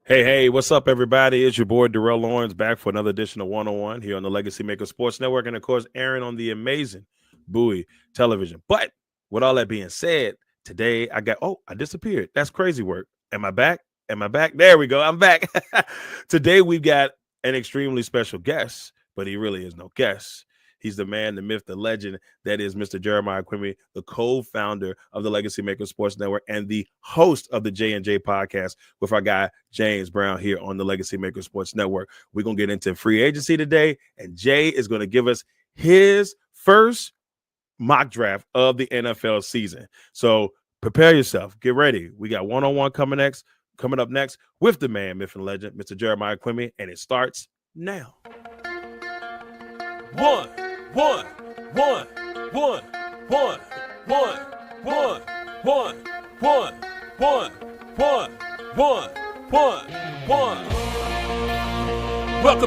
Hey, what's up, everybody? It's your boy, Darrell Owens, back for another edition of 101 here on the Legacy Maker Sports Network, and of course, airing on the amazing Bowie television. But with all that being said, today I disappeared. That's crazy work. Am I back? Am I back? There we go. I'm back. Today, we've got an extremely special guest, but he really is no guest. He's the man, the myth, the legend that is Mr. Jeremiah Quimby, the co-founder of the Legacy Maker Sports Network and the host of the J&J podcast with our guy James Brown here on the Legacy Maker Sports Network. We're going to get into free agency today, and Jay is going to give us his first mock draft of the NFL season. So prepare yourself. Get ready. We got one-on-one coming up next with the man, myth, and legend, Mr. Jeremiah Quimby, and it starts now. One. Welcome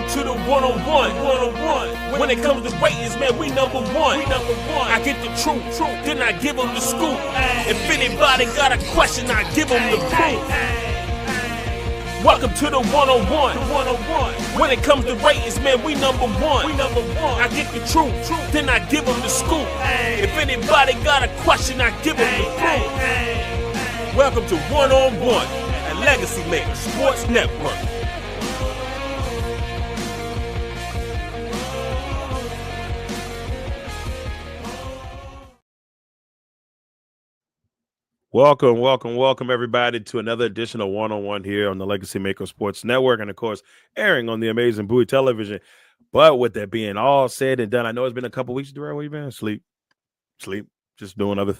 to the one-on-one. When it comes to ratings, man, we number one. I get the truth, then I give them the scoop. If anybody got a question, I give them the proof. Welcome to the one-on-one. When it comes to ratings, man, we number one. I get the truth, then I give them the scoop. If anybody got a question, I give them the proof. Welcome to one-on-one at Legacy Maker Sports Network. Welcome, everybody, to another edition of One-on-One here on the Legacy Maker Sports Network, and, of course, airing on the amazing Bowie television. But with that being all said and done, I know it's been a couple weeks, Darrell. Where you been? Sleep, just doing other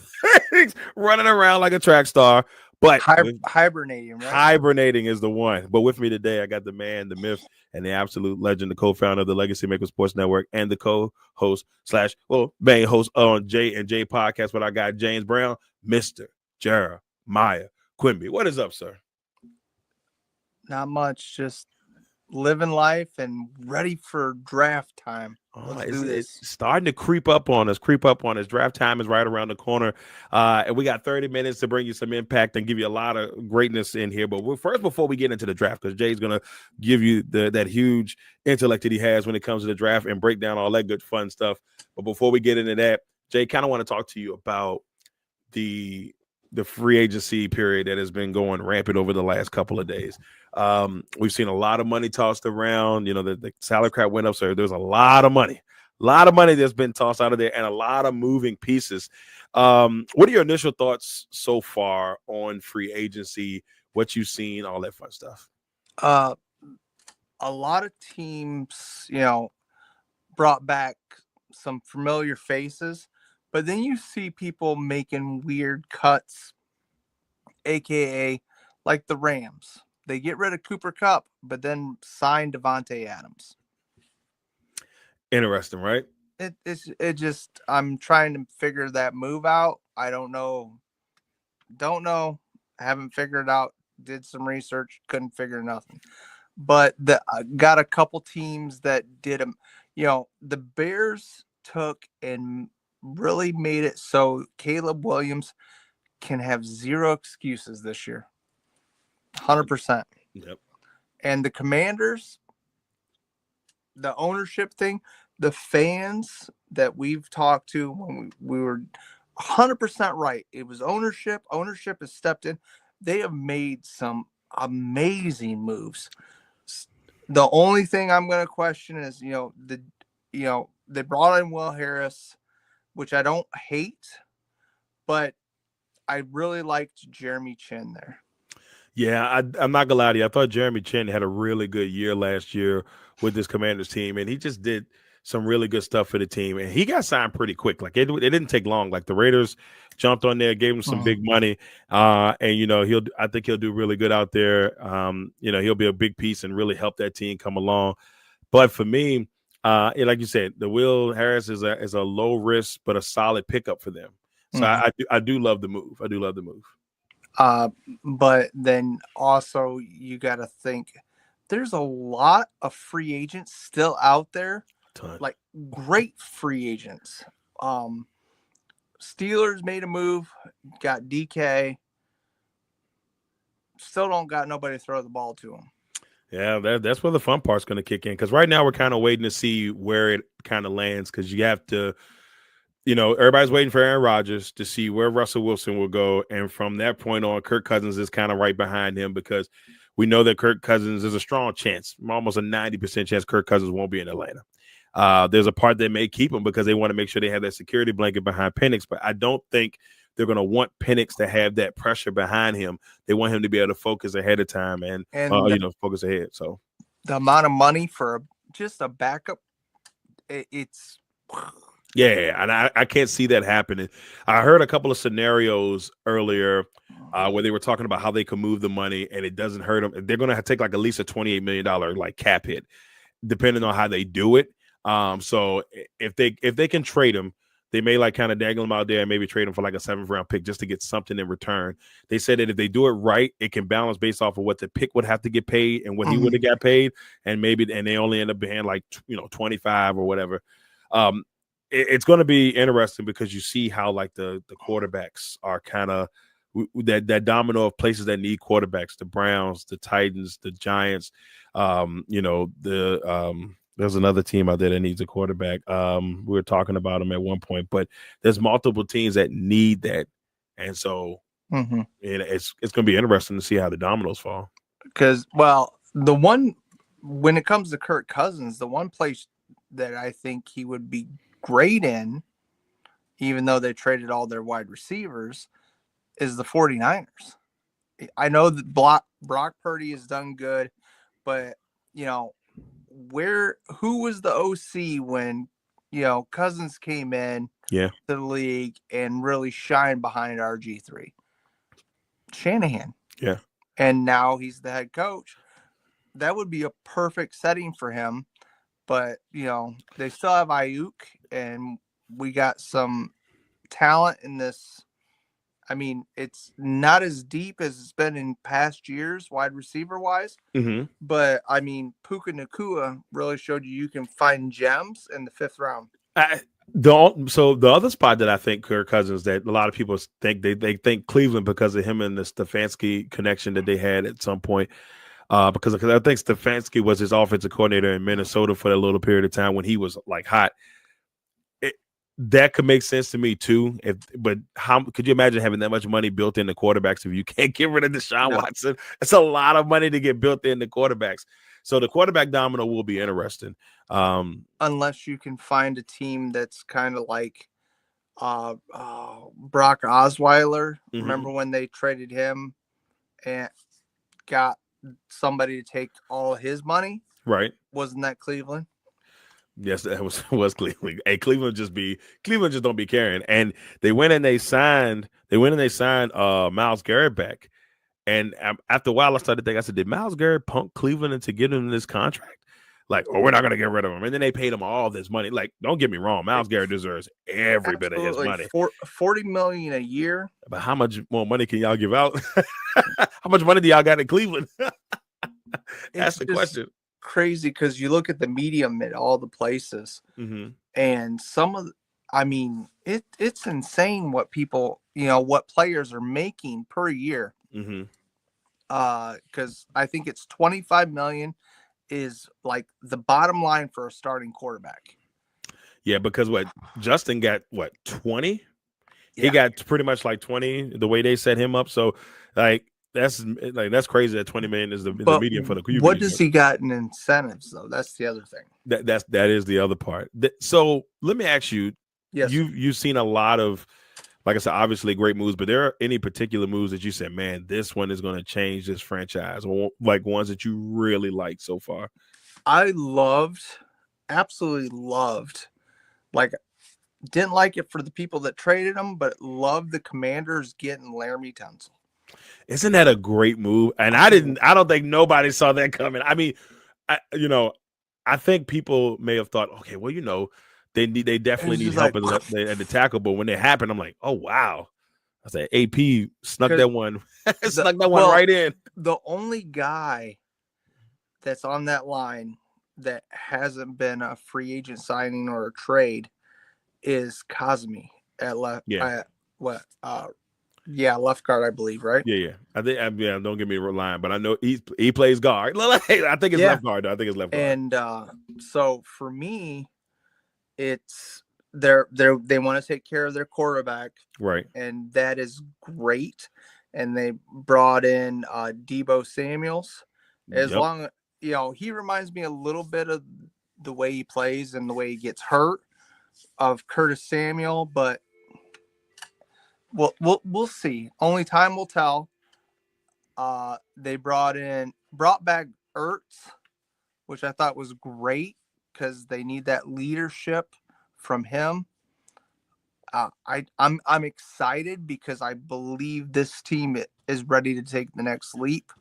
things, running around like a track star. But hibernating, right? Hibernating is the one. But with me today, I got the man, the myth, and the absolute legend, the co-founder of the Legacy Maker Sports Network and the co-host / main host on J&J podcast with our guy James Brown, Mr. Jeremiah Quimby. What is up, sir? Not much, just living life and ready for draft time. It's starting to creep up on us. Draft time is right around the corner. And we got 30 minutes to bring you some impact and give you a lot of greatness in here. But before we get into the draft, because Jay's going to give you that huge intellect that he has when it comes to the draft and break down all that good fun stuff. But before we get into that, Jay, kind of want to talk to you about the free agency period that has been going rampant over the last couple of days. We've seen a lot of money tossed around. You know, the salary cap went up, so there's a lot of money that's been tossed out of there and a lot of moving pieces. What are your initial thoughts so far on free agency, what you've seen, all that fun stuff? A lot of teams, brought back some familiar faces. But then you see people making weird cuts, a.k.a. like the Rams. They get rid of Cooper Kupp, but then sign Devontae Adams. Interesting, right? It just, I'm trying to figure that move out. I don't know. Haven't figured it out. Did some research, couldn't figure nothing. But got a couple teams that did them. The Bears took and really made it so Caleb Williams can have zero excuses this year. 100%. Yep. And the Commanders, the ownership thing, the fans that we've talked to when we were 100% right. It was ownership. Ownership has stepped in. They have made some amazing moves. The only thing I'm going to question is, they brought in Will Harris, which I don't hate, but I really liked Jeremy Chin there. Yeah, I'm not going to lie to you. I thought Jeremy Chin had a really good year last year with this Commanders team, and he just did some really good stuff for the team. And he got signed pretty quick. Like, it didn't take long. Like, the Raiders jumped on there, gave him some big money, and, I think he'll do really good out there. He'll be a big piece and really help that team come along. But for me, like you said, the Will Harris is a low risk but a solid pickup for them. So I do love the move. But then also you got to think there's a lot of free agents still out there, like great free agents. Steelers made a move, got DK. still don't got nobody to throw the ball to him. Yeah, that's where the fun part's going to kick in, because right now we're kind of waiting to see where it kind of lands, because you have to, everybody's waiting for Aaron Rodgers to see where Russell Wilson will go, and from that point on, Kirk Cousins is kind of right behind him, because we know that Kirk Cousins is a strong chance, almost a 90% chance Kirk Cousins won't be in Atlanta. There's a part that may keep him because they want to make sure they have that security blanket behind Penix, but I don't think they're going to want Penix to have that pressure behind him. They want him to be able to focus ahead of time and focus ahead. So the amount of money for just a backup, it's yeah, and I can't see that happening. I heard a couple of scenarios earlier where they were talking about how they can move the money and it doesn't hurt them. They're going to take like at least a $28 million like cap hit, depending on how they do it. So if they can trade him, they may like kind of dangle him out there and maybe trade him for like a 7th round pick just to get something in return. They said that if they do it right, it can balance based off of what the pick would have to get paid and what he would have got paid, and they only end up being like 25 or whatever. It's going to be interesting because you see how like the quarterbacks are kind of that domino of places that need quarterbacks: the Browns, the Titans, the Giants. There's another team out there that needs a quarterback. We were talking about them at one point, but there's multiple teams that need that. And so it's going to be interesting to see how the dominoes fall. Because, when it comes to Kirk Cousins, the one place that I think he would be great in, even though they traded all their wide receivers, is the 49ers. I know that Brock Purdy has done good, but, who was the OC when Cousins came in to the league and really shined behind RG3? Shanahan. Yeah. And now he's the head coach. That would be a perfect setting for him. But they still have Ayuk, and we got some talent in this. I mean, it's not as deep as it's been in past years, wide receiver wise. But I mean, Puka Nacua really showed you can find gems in the 5th round. So the other spot that I think Kirk Cousins, that a lot of people think they think Cleveland because of him and the Stefanski connection that they had at some point. Because I think Stefanski was his offensive coordinator in Minnesota for that little period of time when he was like hot. That could make sense to me too. But how could you imagine having that much money built into quarterbacks if you can't get rid of Deshaun Watson? It's a lot of money to get built into quarterbacks. So the quarterback domino will be interesting. Unless you can find a team that's kind of like Brock Osweiler. Remember when they traded him and got somebody to take all his money? Right. Wasn't that Cleveland? Yes, that was Cleveland. Hey, Cleveland just don't be caring. And they went and they signed Myles Garrett back. And after a while, I started thinking, I said, did Myles Garrett punk Cleveland into giving him this contract? Like, we're not going to get rid of him. And then they paid him all this money. Like, don't get me wrong, Myles Garrett deserves every bit of his money. $40 million a year. But how much more money can y'all give out? How much money do y'all got in Cleveland? That's the question. Crazy, because you look at the medium at all the places, and it's insane what people, what players are making per year. Because I think it's 25 million is like the bottom line for a starting quarterback. Yeah, because Justin got 20? Yeah. He got pretty much like 20 the way they set him up. So that's crazy that 20 million is the median for the QB. What does he got in incentives though? That's the other thing. That is the other part. So let me ask you, you've seen a lot of, like I said, obviously great moves, but there are any particular moves that you said, man, this one is going to change this franchise, or like ones that you really like so far? I absolutely loved, didn't like it for the people that traded him, but loved the Commanders getting Laramie Tunsil. Isn't that a great move? And I don't think nobody saw that coming. I mean, I think people may have thought, okay, well, they definitely need help at the tackle. But when it happened, I'm like, oh, wow. I said, AP snuck that one right in. The only guy that's on that line that hasn't been a free agent signing or a trade is Cosme at left. Yeah, left guard, I believe, right? Yeah. I think. Yeah, don't get me lying, but I know he plays guard. I think it's Yeah. left guard. Though. I think it's left guard. And so for me, it's they want to take care of their quarterback, Right. and that is great. And they brought in Debo Samuels. As Yep. long, he reminds me a little bit of the way he plays and the way he gets hurt of Curtis Samuel, but we'll see. Only time will tell. They brought back Ertz, which I thought was great because they need that leadership from him. I'm excited because I believe this team is ready to take the next leap,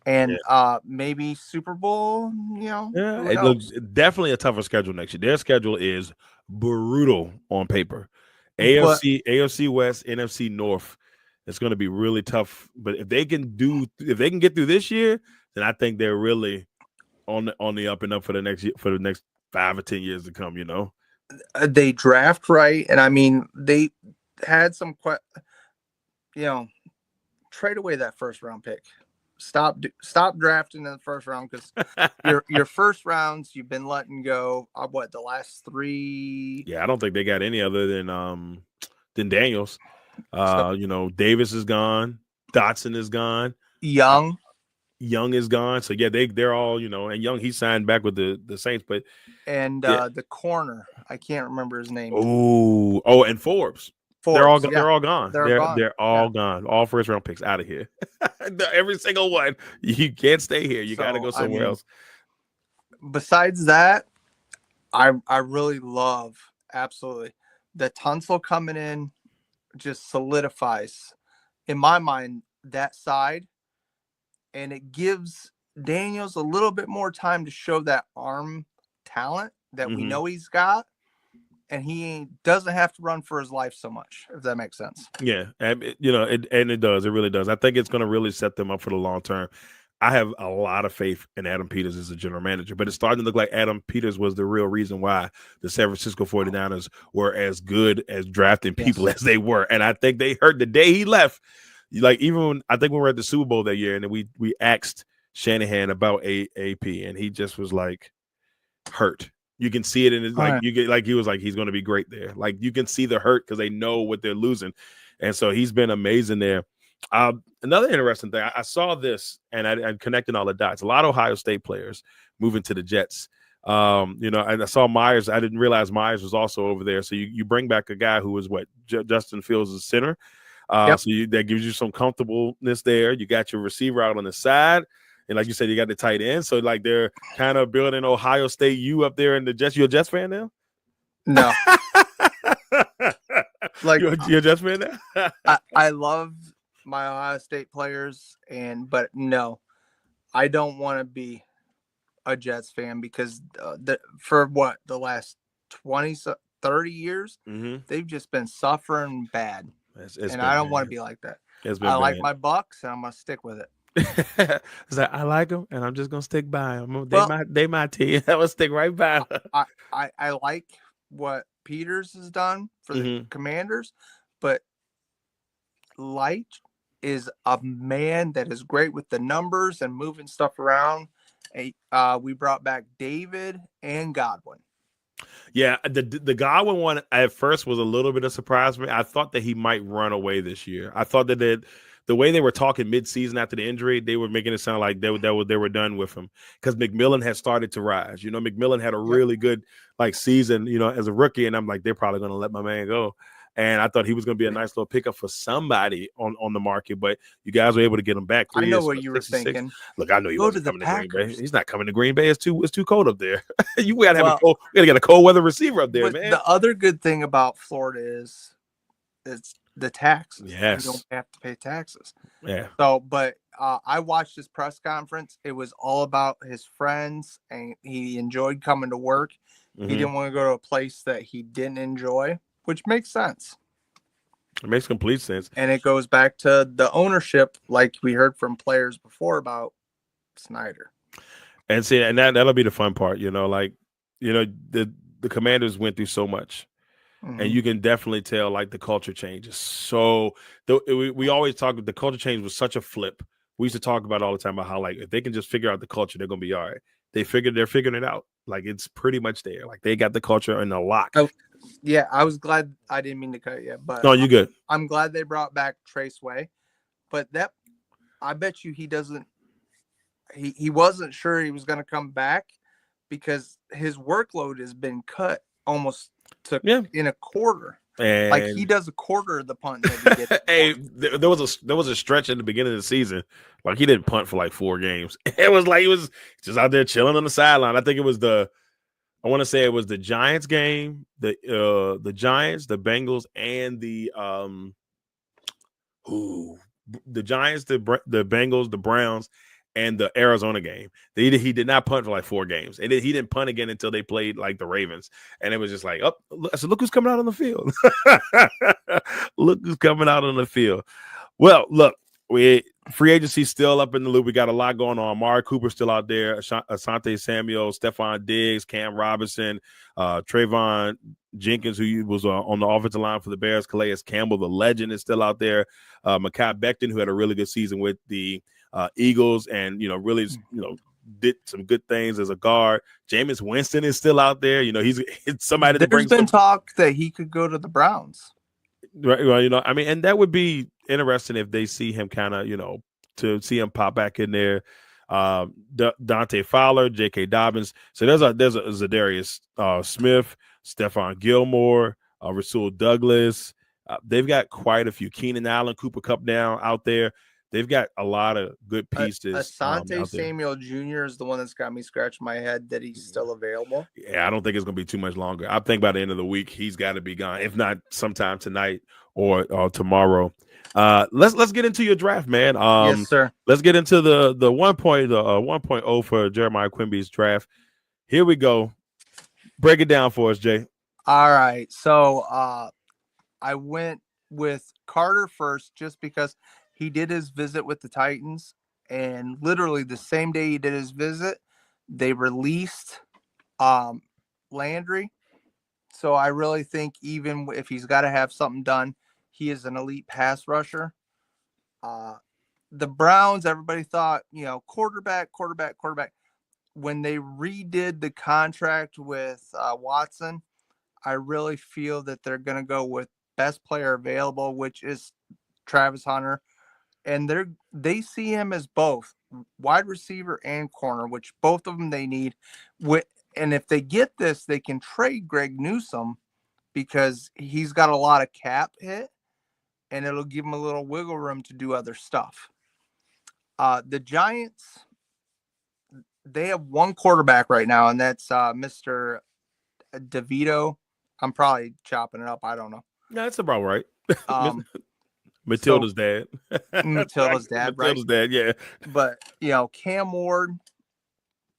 and maybe Super Bowl. Yeah, Who it looks knows? definitely a tougher schedule next year. Their schedule is brutal on paper. But AFC West, NFC North. It's going to be really tough. But if they can get through this year, then I think they're really on the up and up for the next 5 or 10 years to come. they draft right, and I mean they had some trade away that first round pick. Stop drafting in the first round because your first rounds you've been letting go. The last 3? Yeah, I don't think they got any other than Daniels. Davis is gone. Dotson is gone. Young is gone. So yeah, they're all and Young he signed back with the Saints, but the corner I can't remember his name. And Forbes. They're all gone. They're all gone. All first round picks out of here. Every single one. You can't stay here. You got to go somewhere else. Besides that, I really love absolutely the Tunsil coming in. Just solidifies in my mind that side, and it gives Daniels a little bit more time to show that arm talent that we know he's got, and he doesn't have to run for his life so much, if that makes sense. Yeah, and it does. It really does. I think it's going to really set them up for the long term. I have a lot of faith in Adam Peters as a general manager, but it's starting to look like Adam Peters was the real reason why the San Francisco 49ers were as good as drafting people as they were. And I think they heard the day he left. Like even I think when we were at the Super Bowl that year, and we asked Shanahan about AP, and he just was like hurt. You can see it in his he was like he's going to be great there. Like you can see the hurt because they know what they're losing, and so he's been amazing there. Another interesting thing, I saw this and I'm connecting all the dots. A lot of Ohio State players moving to the Jets. And I saw Myers. I didn't realize Myers was also over there. So you bring back a guy who was Justin Fields' center. So that gives you some comfortableness there. You got your receiver out on the side. And like you said, you got the tight end. So like they're kind of building Ohio State U up there in the Jets. You a Jets fan now? No. Like you're a Jets fan now? I love my Ohio State players, but no, I don't want to be a Jets fan because for the last 20, 30 years, they've just been suffering bad. And I don't want to be like that. I like my Bucks, and I'm going to stick with it. It's like, I like them, and I'm just going to stick by them. They my team. I will stick right by them. I like what Peters has done for the Commanders, but Light is a man that is great with the numbers and moving stuff around. We brought back David and Godwin. Yeah, the Godwin one at first was a little bit of surprise for me. I thought that he might run away this year. I thought that the way they were talking midseason after the injury, they were making it sound like they were done with him because McMillan had started to rise. McMillan had a really good season, as a rookie, and I'm like, they're probably going to let my man go. And I thought he was going to be a nice little pickup for somebody on the market, but you guys were able to get him back. I know what you were thinking. Look, I know he wasn't coming to Green Bay. He's not coming to Green Bay. It's too cold up there. We got to get a cold weather receiver up there, man. The other good thing about Florida is it's the taxes. Yes, you don't have to pay taxes. Yeah. So, but I watched his press conference. It was all about his friends, and he enjoyed coming to work. He didn't want to go to a place that he didn't enjoy. Which makes sense. It makes complete sense. And it goes back to the ownership, like we heard from players before about Snyder. And that'll be the fun part, the Commanders went through so much. and you can definitely tell like the culture changes. So we always talk. The culture change was such a flip. We used to talk about all the time about how like if they can just figure out the culture, they're gonna be all right. They're figuring it out. Like it's pretty much there. Like they got the culture in the lock. Oh, yeah, I was glad. I didn't mean to cut you, but No, you good. I'm glad they brought back Traceway. But that, I bet you he doesn't. He wasn't sure he was going to come back because his workload has been cut almost to in a quarter. And like he does a quarter of the punt that he did. hey, there was a stretch at the beginning of the season, like he didn't punt for like 4 games. It was like he was just out there chilling on the sideline. I think it was I want to say it was the Giants game, the Giants, the Bengals, and the Giants, the Bengals, the Browns, and the Arizona game. He did not punt for like 4 games, and he didn't punt again until they played like the Ravens, and it was just like, oh, so look who's coming out on the field. Look who's coming out on the field. Well, look, free agency still up in the loop. We got a lot going on. Amari Cooper still out there. Asante Samuel, Stephon Diggs, Cam Robinson, Trayvon Jenkins, who was on the offensive line for the Bears. Calais Campbell, the legend, is still out there. Mekhi Becton, who had a really good season with the Eagles, and really did some good things as a guard. Jameis Winston is still out there. He's somebody. There's been talk that he could go to the Browns. Right, well, I mean, and that would be interesting if they see him kind of, to see him pop back in there. Dante Fowler, J.K. Dobbins. So there's a Zadarius Smith, Stephon Gilmore, Rasul Douglas. They've got quite a few. Keenan Allen, Cooper Kupp down out there. They've got a lot of good pieces. Asante Samuel Jr. is the one that's got me scratching my head that he's still available. Yeah, I don't think it's going to be too much longer. I think by the end of the week, he's got to be gone, if not sometime tonight or tomorrow. Let's get into your draft, man. Yes, sir. Let's get into the 1.0 for Jeremiah Quimby's draft. Here we go. Break it down for us, Jay. All right. So I went with Carter first just because he did his visit with the Titans, and literally the same day he did his visit, they released Landry. So I really think even if he's got to have something done, he is an elite pass rusher. The Browns, everybody thought, quarterback. When they redid the contract with Watson, I really feel that they're going to go with best player available, which is Travis Hunter. And they see him as both wide receiver and corner, which both of them they need. And if they get this, they can trade Greg Newsome because he's got a lot of cap hit, and it'll give him a little wiggle room to do other stuff. The Giants, they have one quarterback right now, and that's Mr. DeVito. I'm probably chopping it up. I don't know. No, that's about right. Matilda's dad. Matilda's dad, right? Matilda's dad, yeah. But, Cam Ward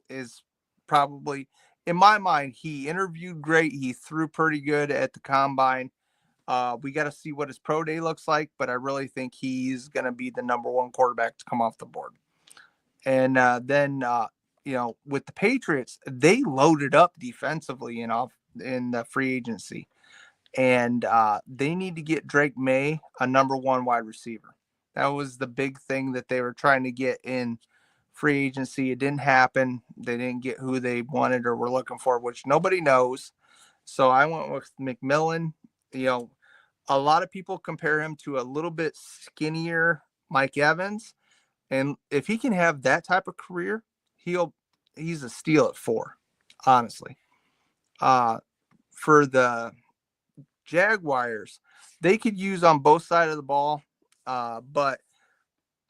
is probably, in my mind, he interviewed great. He threw pretty good at the combine. We got to see what his pro day looks like, but I really think he's going to be the number one quarterback to come off the board. And then, with the Patriots, they loaded up defensively in the free agency. And they need to get Drake May a number one wide receiver. That was the big thing that they were trying to get in free agency. It didn't happen. They didn't get who they wanted or were looking for, which nobody knows. So I went with McMillan. A lot of people compare him to a little bit skinnier Mike Evans. And if he can have that type of career, he's a steal at 4, honestly. For the Jaguars, they could use on both sides of the ball, but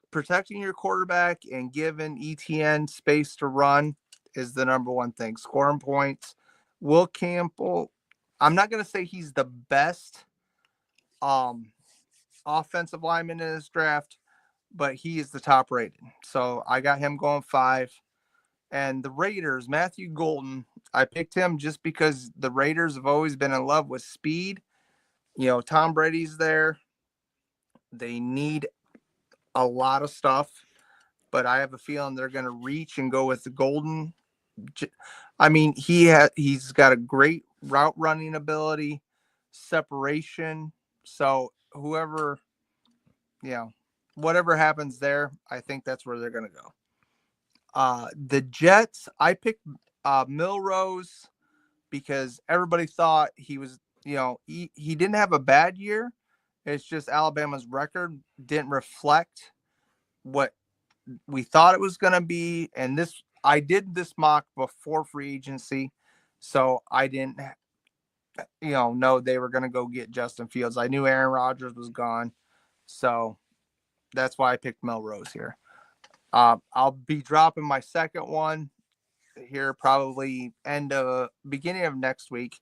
protecting your quarterback and giving ETN space to run is the number one thing. Scoring points. Will Campbell, I'm not going to say he's the best offensive lineman in this draft, but he is the top rated. So I got him going 5. And the Raiders, Matthew Golden, I picked him just because the Raiders have always been in love with speed. Tom Brady's there. They need a lot of stuff, but I have a feeling they're going to reach and go with the Golden. I mean, he's got a great route running ability. separation. So whoever, whatever happens there, I think that's where they're going to go. The Jets, I picked Milrose because everybody thought he was, he didn't have a bad year. It's just Alabama's record didn't reflect what we thought it was going to be. And I did this mock before free agency, so I didn't, know they were going to go get Justin Fields. I knew Aaron Rodgers was gone, so that's why I picked Melrose here. I'll be dropping my second one here probably beginning of next week,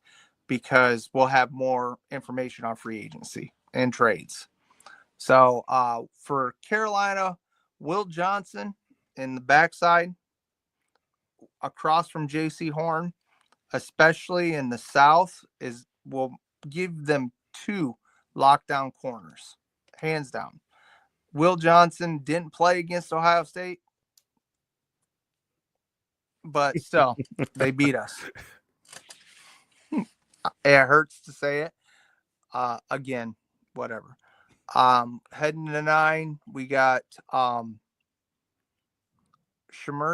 because we'll have more information on free agency and trades. So for Carolina, Will Johnson in the backside across from J.C. Horn, especially in the South, will give them 2 lockdown corners, hands down. Will Johnson didn't play against Ohio State, but still, they beat us. It hurts to say it. Again, whatever. Heading to 9, we got Shamir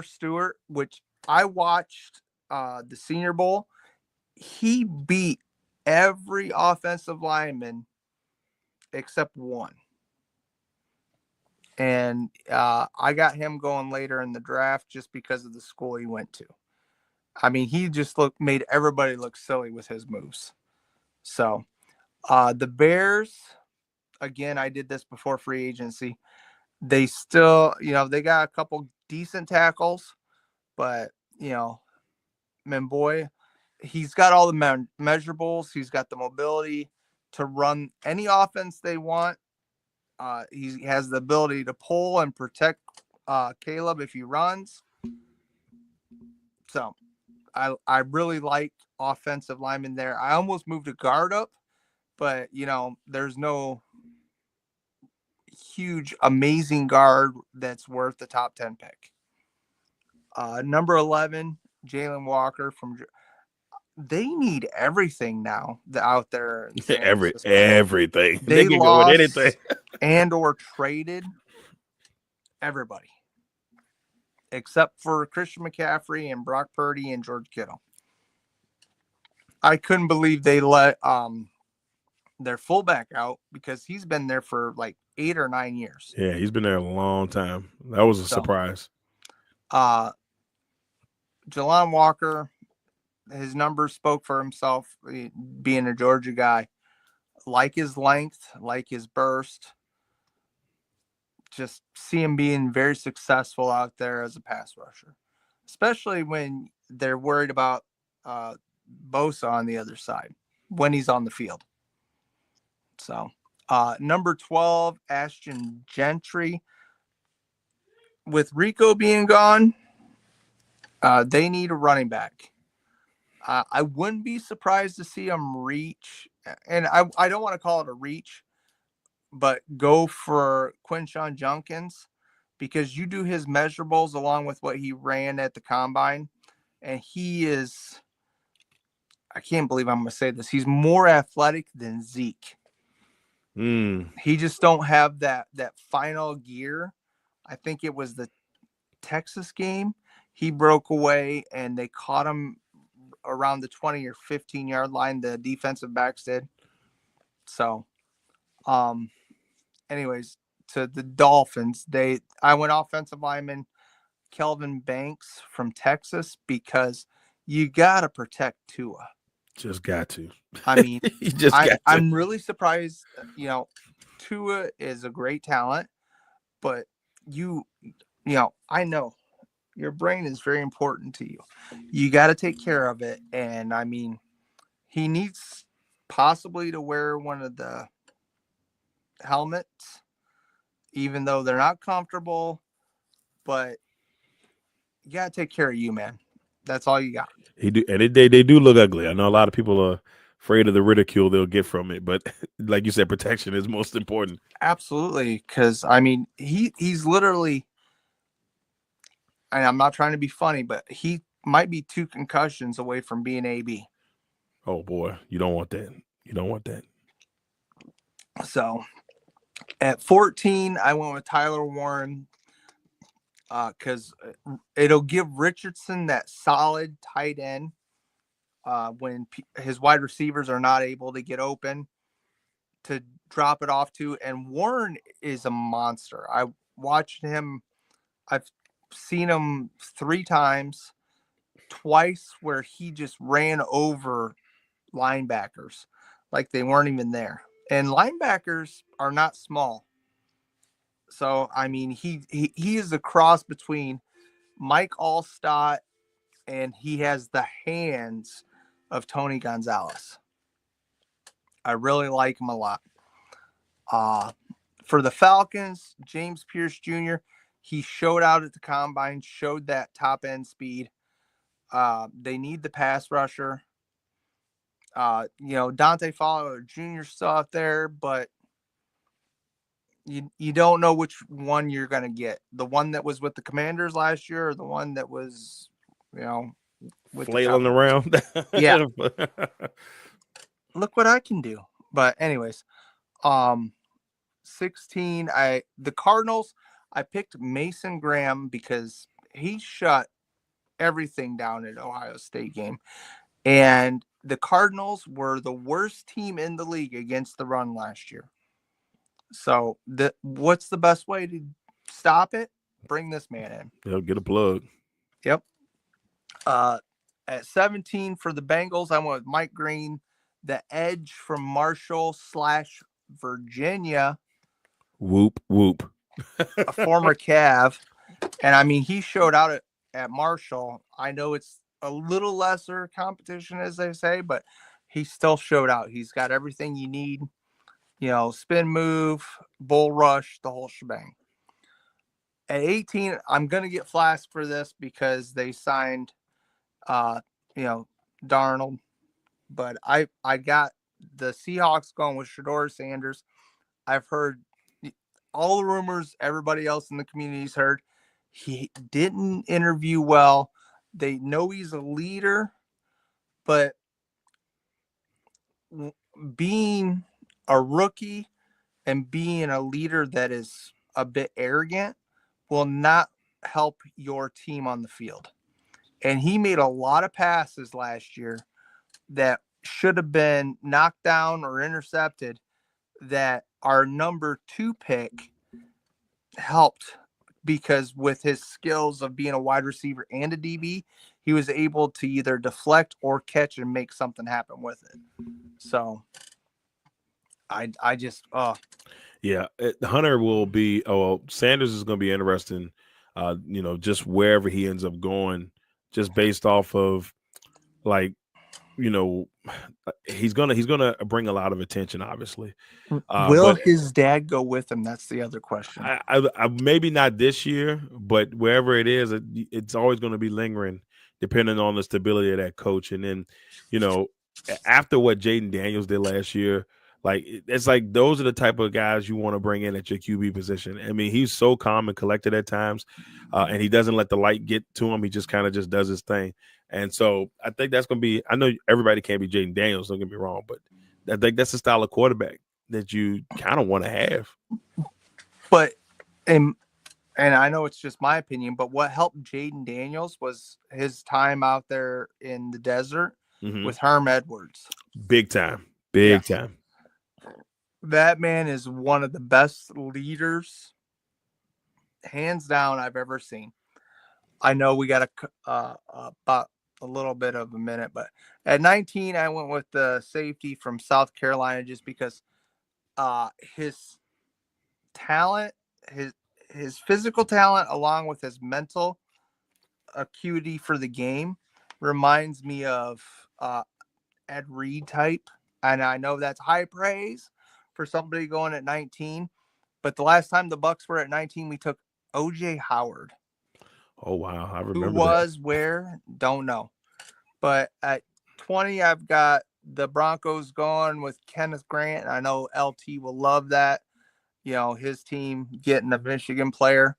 Stewart, which I watched the Senior Bowl. He beat every offensive lineman except one. And I got him going later in the draft just because of the school he went to. I mean, he just made everybody look silly with his moves. So the Bears, again, I did this before free agency. They still, they got a couple decent tackles, but, boy, he's got all the measurables. He's got the mobility to run any offense they want. He has the ability to pull and protect Caleb if he runs. So I really like offensive linemen there. I almost moved a guard up, but, there's no huge, amazing guard that's worth the top 10 pick. Number 11, Jalen Walker they need everything now out there in San Francisco. Everything. They can lost go with anything. and or traded everybody except for Christian McCaffrey and Brock Purdy and George Kittle. I couldn't believe they let their fullback out, because he's been there for like 8 or 9 years. Yeah, he's been there a long time. That was a surprise. Jalon Walker, his numbers spoke for himself, being a Georgia guy. Like his length, like his burst. Just see him being very successful out there as a pass rusher, especially when they're worried about Bosa on the other side when he's on the field. So number 12, Ashton Gentry. With Rico being gone, they need a running back. I wouldn't be surprised to see him reach, and I don't want to call it a reach, but go for Quinshon Judkins, because you do his measurables along with what he ran at the combine, and he is, I can't believe I'm going to say this, he's more athletic than Zeke. He just don't have that final gear. I think it was the Texas game. He broke away and they caught him around the 20 or 15 yard line. The defensive backs did. So, anyways, to the Dolphins, I went offensive lineman Kelvin Banks from Texas, because you got to protect Tua. Just got to. I mean, I'm really surprised. Tua is a great talent, but I know your brain is very important to you. You got to take care of it. And I mean, he needs possibly to wear one of the helmets, even though they're not comfortable, but you got to take care of you, man. That's all you got. And they do look ugly. I know a lot of people are afraid of the ridicule they'll get from it, but like you said, protection is most important. Absolutely, because I mean, he's literally, and I'm not trying to be funny, but he might be 2 concussions away from being AB. Oh boy, you don't want that. You don't want that. So at 14, I went with Tyler Warren because it'll give Richardson that solid tight end when his wide receivers are not able to get open to drop it off to. And Warren is a monster. I watched him. I've seen him 3 times, twice where he just ran over linebackers like they weren't even there. And linebackers are not small. So, I mean, he is a cross between Mike Allstott and he has the hands of Tony Gonzalez. I really like him a lot. For the Falcons, James Pierce Jr., he showed out at the combine, showed that top end speed. They need the pass rusher. Dante Fowler Jr. still out there, but you don't know which one you're going to get. The one that was with the Commanders last year or the one that was, with flailing around. Yeah. Look what I can do. But anyways, 16, the Cardinals, I picked Mason Graham because he shut everything down at Ohio State game. And the Cardinals were the worst team in the league against the run last year. So what's the best way to stop it? Bring this man in. They'll get a plug. Yep. At 17 for the Bengals, I went with Mike Green, the edge from Marshall/Virginia. Whoop, whoop. A former Cav. And I mean, he showed out at Marshall. I know it's a little lesser competition, as they say, but he still showed out. He's got everything you need. Spin move, bull rush, the whole shebang. At 18, I'm going to get flask for this because they signed, Darnold. But I got the Seahawks going with Shedeur Sanders. I've heard all the rumors everybody else in the community's heard. He didn't interview well. They know he's a leader, but being a rookie and being a leader that is a bit arrogant will not help your team on the field. And he made a lot of passes last year that should have been knocked down or intercepted that our number 2 pick helped, because with his skills of being a wide receiver and a DB, he was able to either deflect or catch and make something happen with it. So I just yeah, Hunter will be. Sanders is going to be interesting. Just wherever he ends up going, just based off of he's gonna bring a lot of attention, obviously. Will his dad go with him? That's the other question. I maybe not this year, but wherever it is, it's always going to be lingering, depending on the stability of that coach. And then, after what Jaden Daniels did last year, it's like those are the type of guys you want to bring in at your QB position. I mean, he's so calm and collected at times, and he doesn't let the light get to him. He just kind of just does his thing. And so I think that's going to be – I know everybody can't be Jaden Daniels, don't get me wrong, but I think that's the style of quarterback that you kind of want to have. But and I know it's just my opinion, but what helped Jaden Daniels was his time out there in the desert with Herm Edwards. Big time. Big time. That man is one of the best leaders, hands down, I've ever seen. I know we got about a little bit of a minute, but at 19, I went with the safety from South Carolina just because his talent, his physical talent, along with his mental acuity for the game, reminds me of Ed Reed type. And I know that's high praise for somebody going at 19, but the last time the Bucs were at 19, we took OJ Howard. Oh, wow. I remember who was where, don't know. But at 20, I've got the Broncos going with Kenneth Grant. I know LT will love that. His team getting a Michigan player.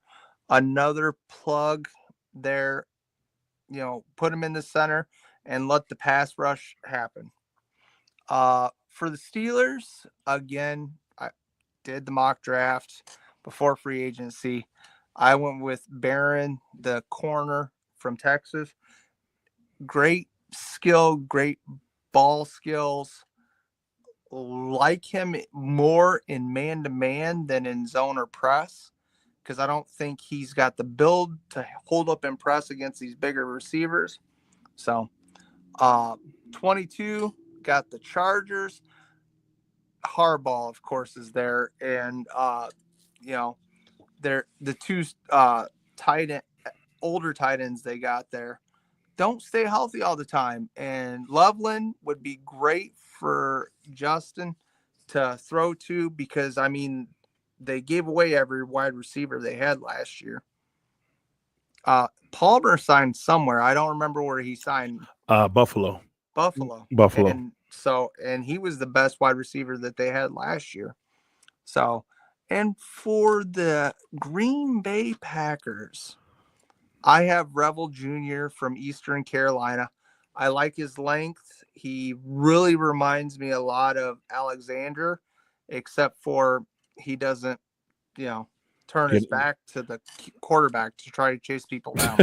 Another plug there, put him in the center and let the pass rush happen. For the Steelers, again, I did the mock draft before free agency. I went with Barron, the corner from Texas. Great skill, great ball skills. Like him more in man to man than in zone or press because I don't think he's got the build to hold up and press against these bigger receivers. So, 22 got the Chargers. Harbaugh, of course, is there, and you know, they're the two tight end, older tight ends they got there. Don't stay healthy all the time, and Loveland would be great for Justin to throw to because I mean they gave away every wide receiver they had last year. Palmer signed somewhere. I don't remember where he signed. Buffalo. Buffalo. And he was the best wide receiver that they had last year. So, and for the Green Bay Packers, I have Revel Jr. from Eastern Carolina. I like his length. He really reminds me a lot of Alexander, except for he doesn't, turn his back to the quarterback to try to chase people down.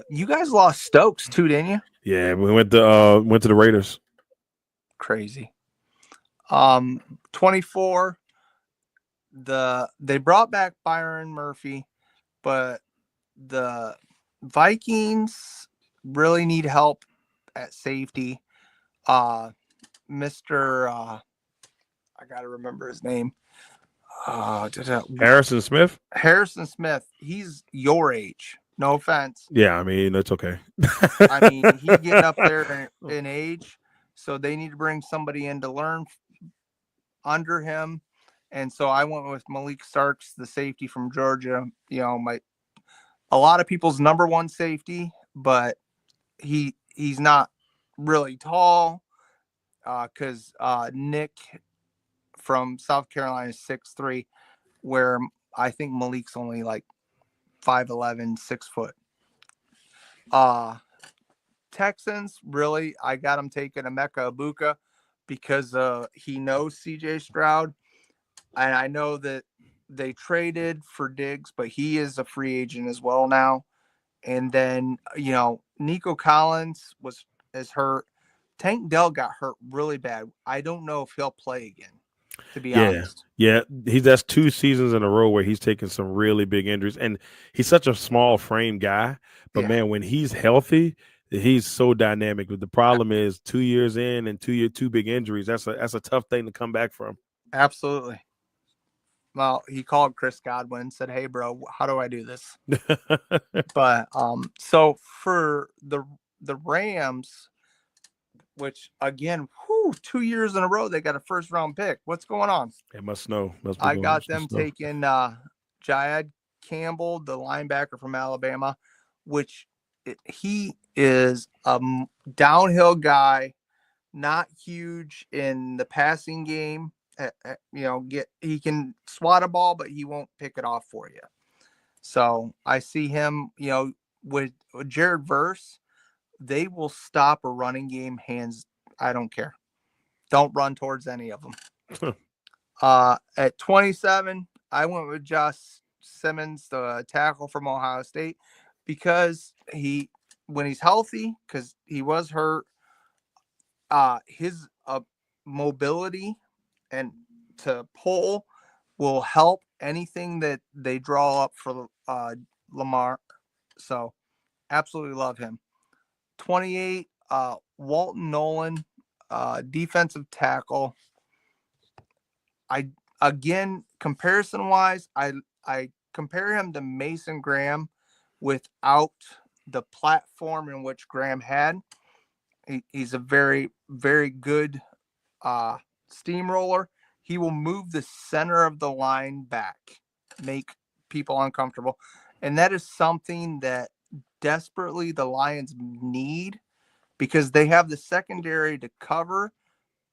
You guys lost Stokes too, didn't you? Yeah, we went to the Raiders. Crazy. 24. They brought back Byron Murphy, but the Vikings really need help at safety. Mr. I gotta remember his name. Harrison Smith. Harrison Smith. He's your age. No offense. Yeah, I mean that's okay. I mean he's getting up there in age, so they need to bring somebody in to learn under him. And so I went with Malik Starks, the safety from Georgia. A lot of people's number one safety, but he's not really tall because Nick from South Carolina is 6'3", where I think Malik's only like 5'11", 6 foot. Texans, really, I got him taking Emeka Ibuka because he knows CJ Stroud. And I know that they traded for Diggs, but he is a free agent as well now. And then, Nico Collins is hurt. Tank Dell got hurt really bad. I don't know if he'll play again, to be honest. Yeah, that's 2 seasons in a row where he's taken some really big injuries. And he's such a small frame guy. But, man, when he's healthy, he's so dynamic. But the problem is 2 years in and 2 big injuries. That's a tough thing to come back from. Absolutely. Well, he called Chris Godwin and said, "Hey, bro, how do I do this?" But so for the Rams, which again, 2 years in a row they got a first round pick. What's going on? It must snow. I got them taking Jayad Campbell, the linebacker from Alabama, which he is a downhill guy, not huge in the passing game. He can swat a ball, but he won't pick it off for you. So I see him, with Jared Verse, they will stop a running game hands. I don't care. Don't run towards any of them. At 27, I went with Josh Simmons, the tackle from Ohio State, because when he's healthy, because he was hurt, his mobility and to pull will help anything that they draw up for Lamar. So absolutely love him. 28, Walton Nolan, defensive tackle. Comparison wise, I compare him to Mason Graham without the platform in which Graham had. He's a very, very good steamroller. He will move the center of the line back, make people uncomfortable. And that is something that desperately the Lions need because they have the secondary to cover.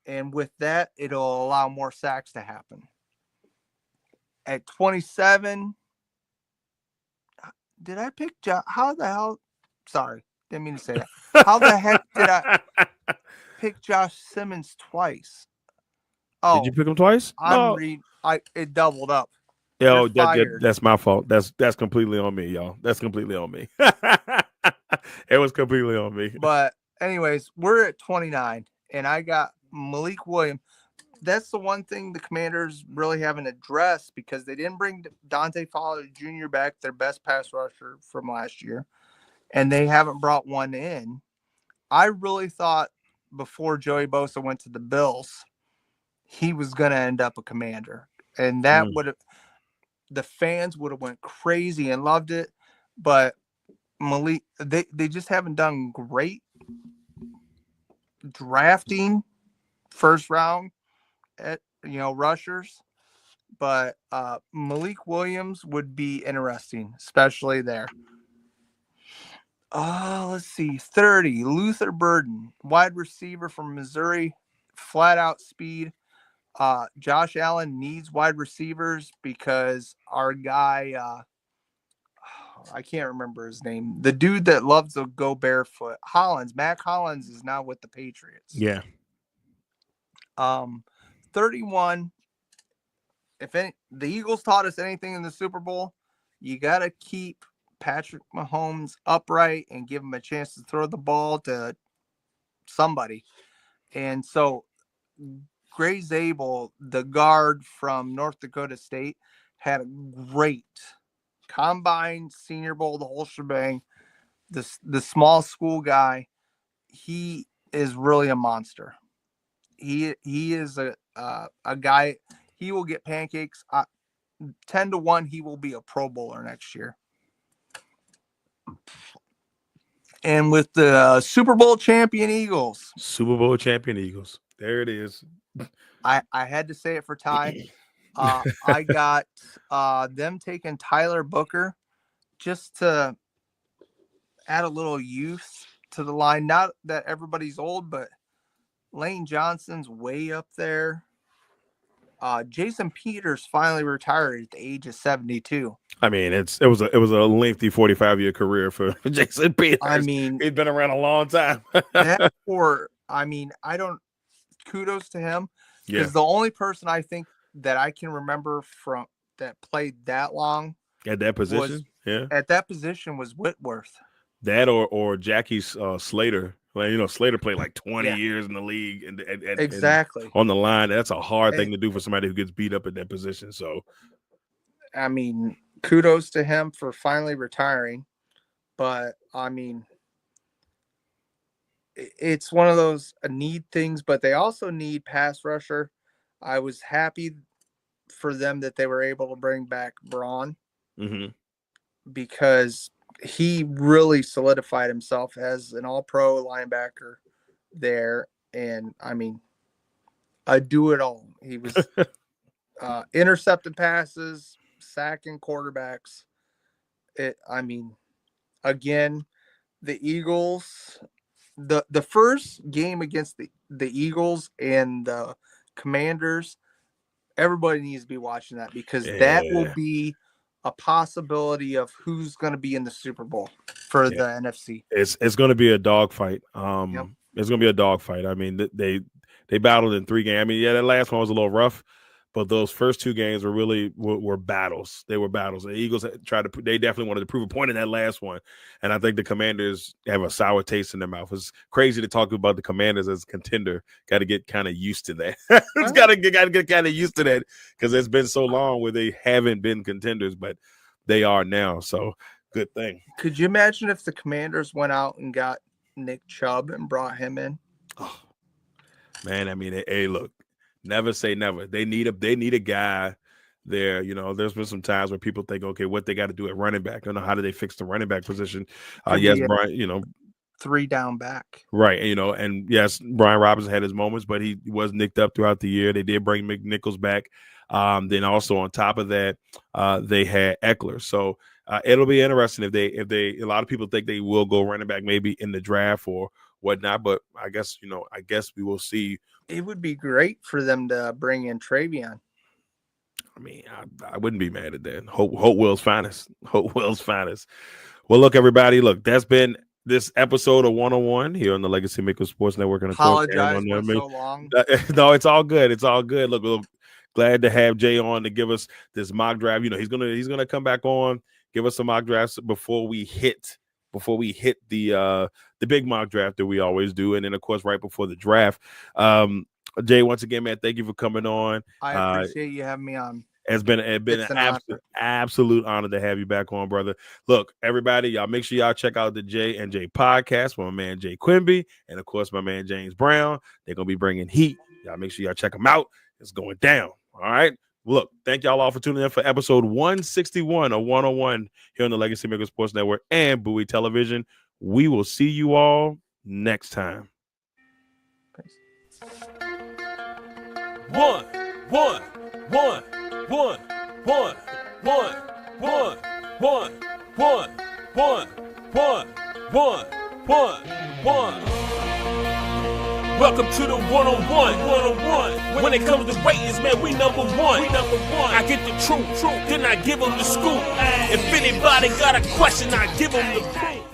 And with that, it'll allow more sacks to happen. At 27, did I pick John? How the hell? Sorry. Didn't mean to say that. How the heck did I pick Josh Simmons twice? Did you Oh, pick him twice? No. It doubled up. You're Yo, fired. that's my fault. That's completely on me, y'all. That's completely on me. It was completely on me. But anyways, we're at 29, and I got Malik Williams. That's the one thing the Commanders really haven't addressed because they didn't bring Dante Fowler Jr. back, their best pass rusher from last year, and they haven't brought one in. I really thought before Joey Bosa went to the Bills, he was going to end up a Commander, and that would have the fans would have went crazy and loved it. But Malik, they just haven't done great drafting first round at rushers. But Malik Williams would be interesting, especially there. Let's see. 30, Luther Burden, wide receiver from Missouri, flat out speed. Josh Allen needs wide receivers because our guy, I can't remember his name, the dude that loves to go barefoot, Mac Hollins is now with the Patriots. Yeah. 31. The Eagles taught us anything in the Super Bowl, you got to keep Patrick Mahomes upright and give him a chance to throw the ball to somebody. And so Gray Zabel, the guard from North Dakota State, had a great combine, Senior Bowl, the whole shebang. The small school guy, he is really a monster. He is a guy. He will get pancakes. 10-1, he will be a Pro Bowler next year. And with the Super Bowl champion Eagles. There it is. I had to say it for Ty. I got them taking Tyler Booker just to add a little youth to the line. Not that everybody's old, but Lane Johnson's way up there. Jason Peters finally retired at the age of 72. I mean, it was a lengthy 45-year career for Jason Peters. I mean, he's been around a long time. Kudos to him. Yeah. Because the only person I think that I can remember from that played that long at that position, was Whitworth. That or Jackie Slater. Like, Slater played like 20 years in the league and exactly and on the line. That's a hard thing to do for somebody who gets beat up at that position. So, I mean, kudos to him for finally retiring. But I mean, it's one of those need things, but they also need pass rusher. I was happy for them that they were able to bring back Braun because he really solidified himself as an all-pro linebacker there. And, I mean, I do it all. He was intercepted passes, sacking quarterbacks. Again, the Eagles, the first game against the Eagles and the Commanders, everybody needs to be watching that because that will be a possibility of who's going to be in the Super Bowl for the NFC. It's going to be a dogfight. It's going to be a dogfight. I mean, they battled in 3 games. I mean, that last one was a little rough, but those first 2 games were battles. They were battles. The Eagles they definitely wanted to prove a point in that last one, and I think the Commanders have a sour taste in their mouth. It's crazy to talk about the Commanders as a contender. Got to get kind of used to that. Got to get kind of used to that because it's been so long where they haven't been contenders, but they are now. So good thing. Could you imagine if the Commanders went out and got Nick Chubb and brought him in? Oh, man, I mean, hey, look. Never say never. They need a guy there. There's been some times where people think, okay, what they got to do at running back. I don't know how do they fix the running back position. Yes, Brian, 3 down back. Right. And yes, Brian Robinson had his moments, but he was nicked up throughout the year. They did bring McNichols back. Then also on top of that, they had Eckler. So it'll be interesting if they a lot of people think they will go running back maybe in the draft or whatnot, but I guess we will see. It would be great for them to bring in Travion. I mean, I wouldn't be mad at that. Hope Will's finest. Hope Will's finest. Well, look, everybody, that's been this episode of 101 here on the Legacy Maker Sports Network. And of course, Apologize for so long. No, it's all good. It's all good. Look, glad to have Jay on to give us this mock draft. You know, he's gonna come back on, give us some mock drafts before we hit the big mock draft that we always do, and then of course right before the draft. Jay, once again, man, thank you for coming on. I appreciate you having me on. It's been an absolute honor to have you back on, brother. Look, everybody, y'all make sure y'all check out the Jay and Jay podcast from my man Jay Quimby and of course my man James Brown. They're gonna be bringing heat. Y'all make sure y'all check them out. It's going down. All right. Look, thank y'all all for tuning in for episode 161 of 101 here on the Legacy Maker Sports Network and Bowie Television. We will see you all next time. One. Welcome to the 101. When it comes to ratings, man, we number one. I get the truth, then I give them the scoop. If anybody got a question, I give them the proof.